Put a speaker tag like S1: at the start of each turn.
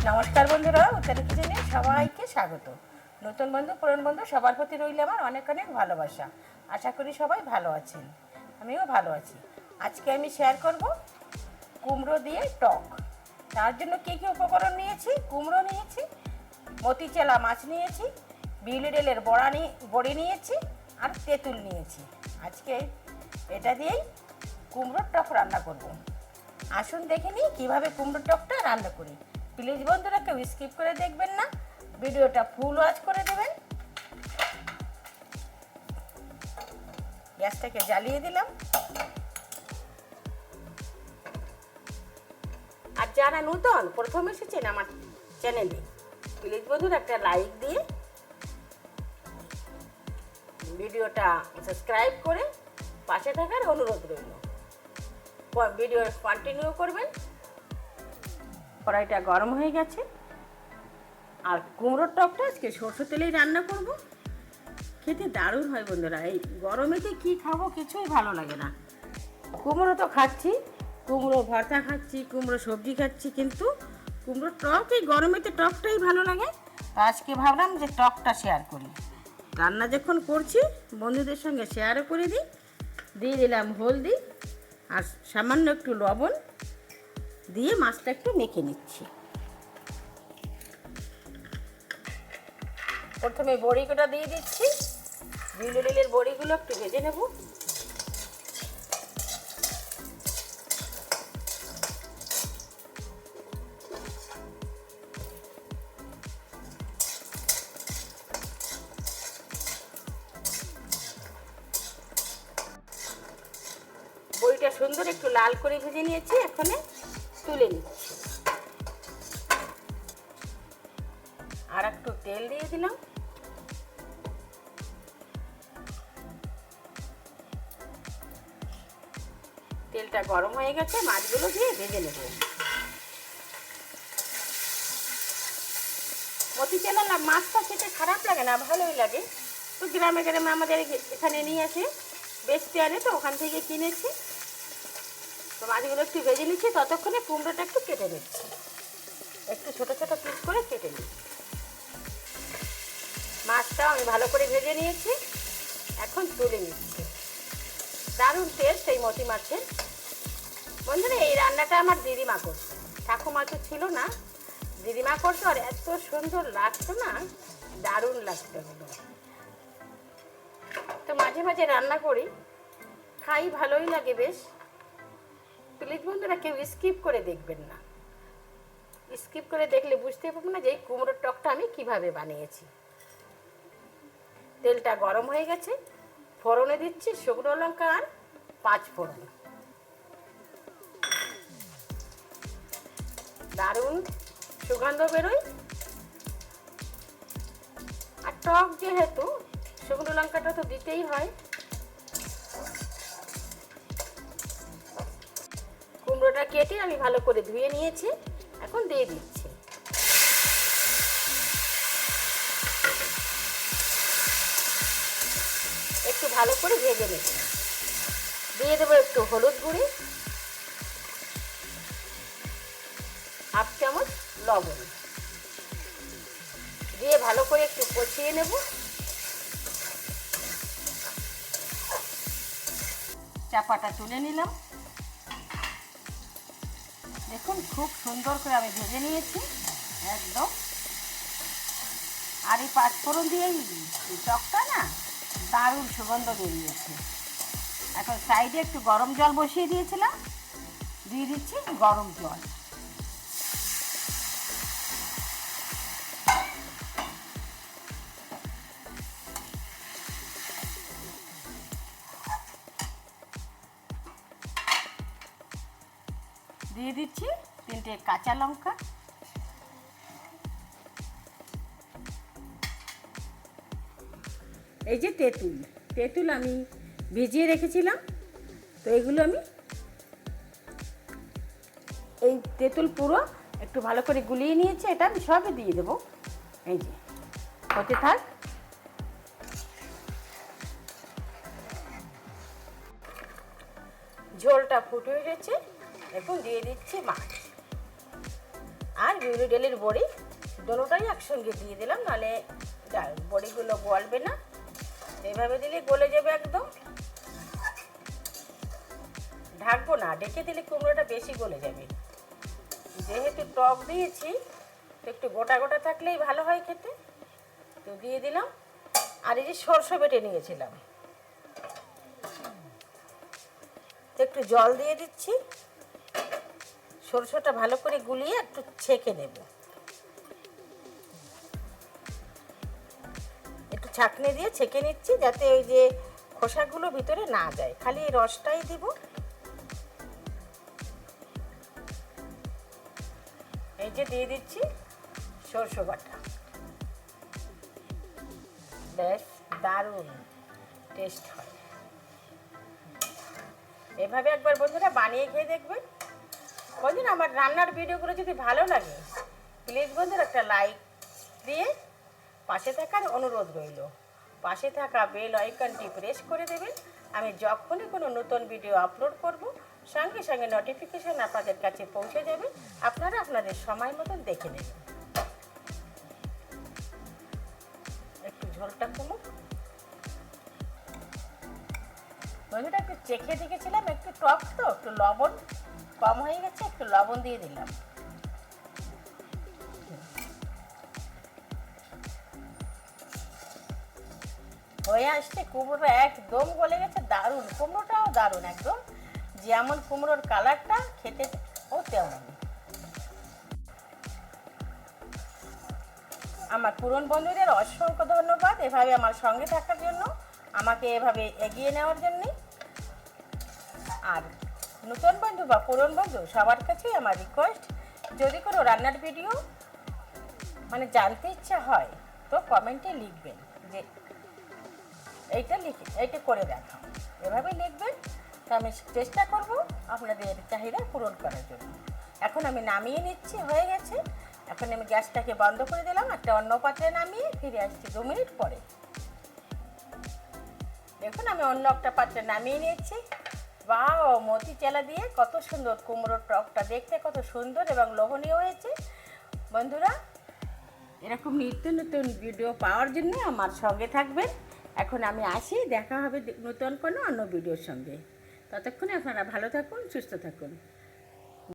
S1: নমস্কার বন্ধুরা, উত্তরে কিচেনে সবাইকে স্বাগত। নতুন বন্ধু পুরনো বন্ধু সবার প্রতি রইল আমার অনেক অনেক ভালোবাসা। আশা করি সবাই ভালো আছেন, আমিও ভালো আছি। আজকে আমি শেয়ার করব কুমড়ো দিয়ে টক। তার জন্য কী কী উপকরণ নিয়েছি: কুমড়ো নিয়েছি, মতিচেলা মাছ নিয়েছি, বিউলি ডালের বড়ি নিয়েছি, আর তেঁতুল নিয়েছি। আজকে এটা দিয়েই কুমড়োর টক রান্না করব। আসুন দেখে নিই কীভাবে কুমড়োর টকটা রান্না করি। প্লিজ বন্ধুরা কেউ স্কিপ করে দেখবেন না, ভিডিওটা ফুল ওয়াচ করে দেবেন। গ্যাসটাকে জ্বালিয়ে দিলাম। আর যারা নতুন প্রথম এসেছেন আমার চ্যানেলে, প্লিজ বন্ধুরা একটা লাইক দিয়ে ভিডিওটা সাবস্ক্রাইব করে পাশে থাকার অনুরোধ রইল। ভিডিও কন্টিনিউ করবেন। কড়াইটা গরম হয়ে গেছে। আর কুমড়োর টকটা আজকে সরষের তেলেই রান্না করব। খেতে দারুণ হয় বন্ধুরা। এই গরমেতে কি খাবো কিছুই ভালো লাগে না। কুমড়ো তো খাচ্ছি, কুমড়ো ভর্তা খাচ্ছি, কুমড়ো সবজি খাচ্ছি, কিন্তু কুমড়োর টক এই গরমেতে টকটাই ভালো লাগে। তো আজকে ভাবলাম যে টকটা শেয়ার করি। রান্না যখন করছি বন্ধুদের সঙ্গে শেয়ারও করে দিই। দিয়ে দিলাম হলদি আর সামান্য একটু লবণ দিয়ে মাছটা একটু মেখে নিচ্ছি। প্রথমে বড়িগুলো দিয়ে দিচ্ছি। বিউলি ডালের বড়িগুলো একটু ভেজে নেব। বড়িটা সুন্দর একটু লাল করে ভেজে নিয়েছি, এখন তুলে নিচ্ছি। আর একটু তেল দিয়ে দিলাম। তেলটা গরম হয়ে গেছে, মাছগুলো দিয়ে ভেজে নেব। মতিচেলা মাছটা খেতে খারাপ লাগে না, ভালোই লাগে। তো গ্রামে গ্রামে আমাদের এখানে নিয়ে আসে, বেচতে আনে, তো ওখান থেকে কিনেছি। তো মাছগুলো একটু ভেজে নিচ্ছি, ততক্ষণে কুমড়োটা একটু কেটে নিচ্ছি। একটু ছোটো ছোটো পিস করে কেটে নিচ্ছি। মাছটাও আমি ভালো করে ভেজে নিয়েছি, এখন তুলে নিচ্ছি। দারুণ টেস্ট এই মতি মাছের। বন্ধুরা এই রান্নাটা আমার দিদিমা করতো, ঠাকুমা তো ছিল না, দিদিমা করতো। আর এত সুন্দর লাগতো না, দারুণ লাগতো। তো মাঝে মাঝে রান্না করি, খাই, ভালোই লাগে বেশ। প্লিজ বন্ধুরা কেউ স্কিপ করে দেখবেন না। স্কিপ করে দেখলে বুঝতে পারবো না যে এই কুমড়োর টকটা আমি কিভাবে বানিয়েছি। তেলটা গরম হয়ে গেছে, ফোড়নে দিচ্ছি শুকনো লঙ্কা আর 5 ফোড়ন। দারুণ সুগন্ধ বেরোয়। আর টক যেহেতু শুকনো লঙ্কাটা তো দিতেই হয়। কুমড়োটা কেটে আমি ভালো করে ধুয়ে নিয়েছি, এখন দিয়ে দিচ্ছি। একটু ভালো করে ভেজে নেব। দিয়ে দেবো একটু হলুদ গুঁড়ি, 1/2 চামচ লবণ দিয়ে ভালো করে একটু কষিয়ে নেব। চাপাটা তুলে নিলাম। দেখুন খুব সুন্দর করে আমি ভেজে নিয়েছি একদম। আর এই 5 ফোড়ন দিয়ে এই টকটা না দারুণ সুগন্ধ বেরিয়েছে। এখন সাইডে একটু গরম জল বসিয়ে দিয়েছিলাম, দিয়ে দিচ্ছি গরম জল। দিয়ে দিচ্ছি 3টে কাঁচা লঙ্কা। এই যে তেঁতুল আমি ভিজিয়ে রেখেছিলাম, তো এগুলো আমি এই তেঁতুল পুরো একটু ভালো করে গুলিয়ে নিয়েছি। এটা আমি সবই দিয়ে দেবো। এই যে হতে থাক। ঝোলটা ফুটে গেছে, এখন দিয়ে দিচ্ছি মাছ। আর পিউরি ডেলির বড়ি, দুটোটাই একসঙ্গে দিয়ে দিলাম, নাহলে বড়িগুলো গলবে না। এইভাবে দিলে গলে যাবে একদম। ঢাকবো না, ঢেকে দিলে কুমড়োটা বেশি গলে যাবে। যেহেতু টক দিয়েছি তো একটু গোটা গোটা থাকলেই ভালো হয় খেতে, তো দিয়ে দিলাম। আর এই যে সরষে বেটে নিয়েছিলাম, একটু জল দিয়ে দিচ্ছি। সরষেটা ভালো করে গুলিয়ে একটু ছেঁকে নেব, একটু ছাঁকনি দিয়ে ছেঁকে নিচ্ছি, যাতে ওই যে খোসাগুলো ভিতরে না যায়, খালি এই রসটাই দিব। এই যে দিয়ে দিচ্ছি সরষে বাটা, বেশ দারুণ টেস্ট হয়। এভাবে একবার বন্ধুরা বানিয়ে খেয়ে দেখবেন। বন্ধুরা, আমার রান্নার ভিডিওগুলো যদি ভালো লাগে প্লিজ বন্ধুরা একটা লাইক দিয়ে পাশে থাকার অনুরোধ রইল। পাশে থাকা বেল আইকনটি প্রেস করে দেবেন। আমি যখনই কোনো নতুন ভিডিও আপলোড করব সঙ্গে সঙ্গে নোটিফিকেশান আপনাদের কাছে পৌঁছে যাবে, আপনারা আপনাদের সময় মতন দেখে নেবেন। একটু ঝোলটা কমুক। বন্ধুরা, একটু চেখে দেখেছিলাম, একটু টক তো একটু লবণ কম হয়ে গেছে, একটু লবণ দিয়ে দিলাম। হয়ে আসছে, কুমড়োটা একদম গলে গেছে, দারুণ। কুমড়োটাও দারুণ, একদম যেমন কুমড়োর কালারটা খেতে ও তেমন। আমার পুরনো বন্ধুদের অসংখ্য ধন্যবাদ এভাবে আমার সঙ্গে থাকার জন্য, আমাকে এভাবে এগিয়ে নেওয়ার জন্যে। আর নতুন বন্ধু বা পুরনো বন্ধু সবার কাছেই আমার রিকোয়েস্ট, যদি কোনো রান্নার ভিডিও মানে জানতে ইচ্ছা হয় তো কমেন্টে লিখবেন যে এইটা করে দেখাও, এভাবে লিখবেন। তো আমি চেষ্টা করব আপনাদের চাহিদা পূরণ করার জন্য। এখন আমি নামিয়ে নিচ্ছি, হয়ে গেছে। এখন আমি গ্যাসটাকে বন্ধ করে দিলাম, একটা অন্য পাত্রে নামিয়ে ফিরে আসছি 2 মিনিট পরে। দেখুন আমি অন্য একটা পাত্রে নামিয়ে নিয়েছি। বাও, মতি চেলা দিয়ে কত সুন্দর কুমড়োর টকটা দেখতে কত সুন্দর এবং লোভনীয় হয়েছে। বন্ধুরা, এরকম নিত্য নতুন ভিডিও পাওয়ার জন্য আমার সঙ্গে থাকবেন। এখন আমি আসি, দেখা হবে নতুন কোনো অন্য ভিডিওর সঙ্গে। ততক্ষণে আপনারা ভালো থাকুন, সুস্থ থাকুন।